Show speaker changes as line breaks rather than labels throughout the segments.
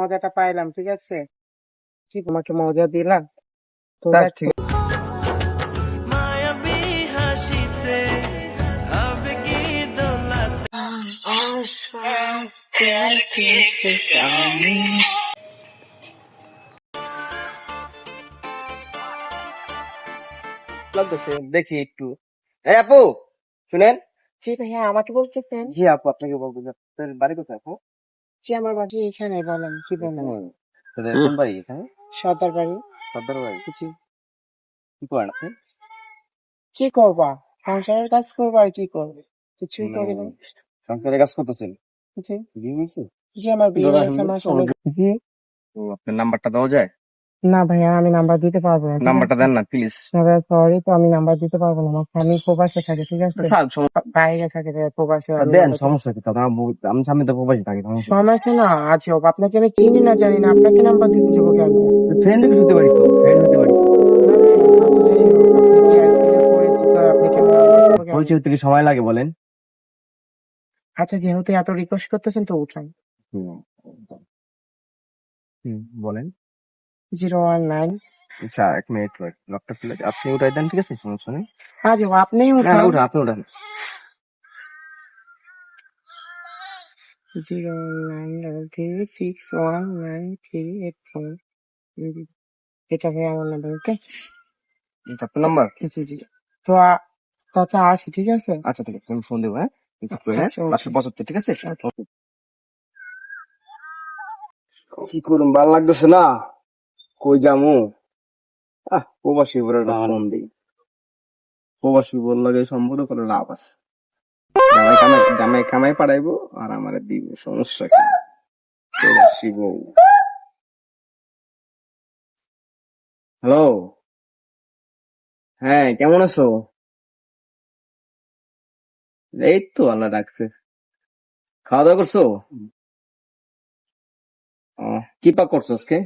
মজাটা পাইলাম, ঠিক আছে? কি তোমাকে মজা দিলাম তো
স্যার
দেখ,
ঠিক
মায়াবী হাসিতে আবেগী দোলাতে
লাগতেছে, দেখি একটু। এই আপু, শুনেন।
জি ভাইয়া, আমাকে বলতেছেন?
জি আপু, আপনাকে বলবো যে আপনার বাড়ি কোথায় আপু?
জি, আমার বাড়ি এখানে। বলেন, কি বলেন?
এখানে? তোদের কোন বাড়ি এখানে?
সর্দার বাড়ি।
সর্দার বাড়ি?
জি।
কি করেন আপনি?
কি করবা? সংসারের কাজ করবো, আর কি করবে? কিছুই
মানে
করি না।
সংসারে কাজ করতেছেন?
জি।
বিয়ে হয়েছে?
জি, আমার বিয়ে
ধরো
হয়েছে মাশাআল্লাহ। জি।
তো আপনার নাম্বারটা দেওয়া যায়?
না ভাইয়া, আমি নাম্বার দিতে পারবো না, ঠিক
নাম্বারটা
আছে?
দেন না প্লিজ।
না ভাইয়া, সরি, তো আমি নাম্বার দিতে পারবো না। আমার স্বামী প্রবাসে থাকে, ঠিক আছে?
স্যার
বাইরে থাকে ভাইয়া, প্রবাসে। আমি
দেন,
নাম্বার দিতে
সমস্যা কি? তাহলে আমি সামনে তো প্রবাসী থাকি, সমস্যা কি?
সমস্যা না আছে। আপনাকে আমি চিনি না, জানি না, আপনাকে নাম্বার দিতে যাবো কেন?
ফ্রেন্ড রিকোয়েস্ট হতে পারি তো, ফ্রেন্ড হতে পারি।
না ভাইয়া, যত যাই হোক, আপনি কি একদিনে পরিচিত, আপনাকে আমি নাম্বার দেবো কেন?
পরিচয় হতে কি সময় লাগে বলেন?
আচ্ছা, যেহেতু এত রিকোয়েস্ট করতেছেন তো উঠান।
হুম, বলেন।
019।
আচ্ছা, এক মিনিট ওয়েট, লকটা খুলে আপনি উঠাই দেন, ঠিক আছে, সমস্যা নেই।
আজ আপনি
না না,
উঠান।
উঠা, আপনি উঠান।
093619384। এটা ভাইয়া আমার নাম্বার, ওকে?
এটা আপনার নাম্বার?
জি জি। তো আচ্ছা, আসি, ঠিক আছে?
আচ্ছা ঠিক আছে, আমি ফোন দেবো, হ্যাঁ? রিসিভ করে, হ্যাঁ?
আচ্ছা, ওকে।
575, ঠিক আছে? Okay. কি করুন, ভাল লাগতেছে না, কই যামু? প্রবাসী বলে একটা ফোন দিই। প্রবাসী বল লাগে সম্পর্ক করে লাভ আছে। জামাই কামাই পাঠাইবো আর আমারে দিব, সমস্যা কি? প্রবাসী বউ। হ্যালো, হ্যাঁ, কেমন আছো? এই তো আল্লাহ ডাকছে। খাওয়া দাওয়া করছো? কি পাক করছো আজকে?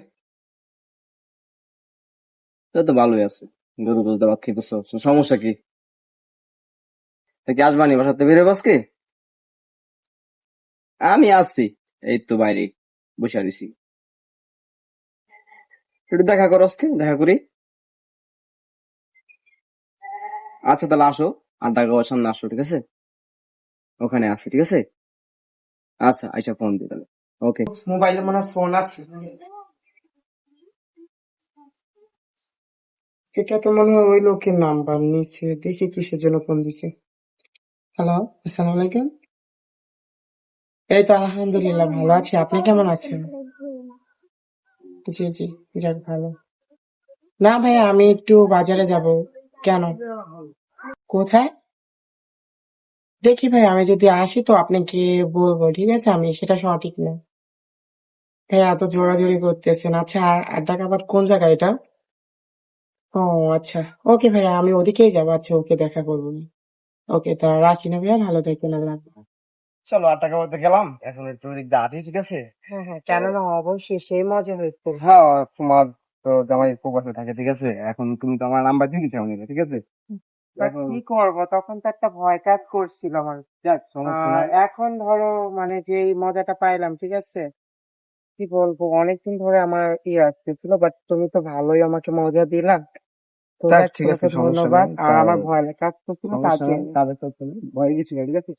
তা তো ভালোই আছে। গরু বলতে ভাত খেতেছো, সমস্যা কি? তা কি আসবানি বাসাতে বেরোবো আজকে? আমি আসছি, এই তো বাইরে বসে আছি। একটু দেখা করো আজকে, দেখা করি। আচ্ছা তাহলে আসো, আড্ডা খাওয়ার সামনে আসো, ঠিক আছে? ওখানে আছে, ঠিক আছে? আচ্ছা, আচ্ছা, ফোন দিই তাহলে। ওকে।
মোবাইলে মনে হয় ফোন আছে। এটা তো মনে হয় ওই লোকের নাম্বার নিচ্ছে, দেখি কিসের জন্য ফোন দিছে। হ্যালো, আসসালামু আলাইকুম। এই তো আলহামদুলিল্লাহ ভালো আছি, আপনি কেমন আছেন? জি জি, যাক ভালো। না ভাইয়া, আমি একটু বাজারে যাব। কেন? কোথায়? দেখি ভাই, আমি যদি আসি তো আপনাকে বলবো, ঠিক আছে? আমি সেটা সঠিক না। ভাইয়া এত জোরাজুরি করতেছেন। আচ্ছা, আড্ডা খাবার কোন জায়গা এটা? ও আচ্ছা, ওকে ভাইয়া, আমি ওদিকেই যাবো। আচ্ছা, ওকে, দেখা করবো। ওকে, তা রাখি না ভাইয়া, ভালো থাকবেন, আল্লাহ হাফেজ।
চলো, আড্ডা খাওয়াতে গেলাম, এখন একটু ওদিক দিয়ে হাঁটি, ঠিক আছে?
হ্যাঁ হ্যাঁ, কেন না, অবশ্যই সেই মজা হয়েছে।
হ্যাঁ, তোমার তো জামাই প্রবাসে থাকে, ঠিক আছে? এখন তুমি তো আমার নাম্বার দিয়ে দিচ্ছ আমাকে, ঠিক আছে?
তা
এখন
কি করবো, তখন তো একটা ভয় কাজ করছিল আমার।
যাক, সমস্যা
আর
নাই।
এখন ধরো, মানে যে এই মজাটা পাইলাম, ঠিক আছে? কি বলবো, অনেকদিন ধরে আমার আসতেছিল, বাট তুমি তো ভালোই আমাকে মজা দিলা। তো
যাক,
দেখ,
ঠিক আছে,
তোমাকে
সমস্যা
ধন্যবাদ।
নাই।
আর আমার ভয় কাজ করছিল তার
সমস্যা নাই,
জন্য।
কাজে করতে নেই, ভয় কিছু নেই, ঠিক আছে?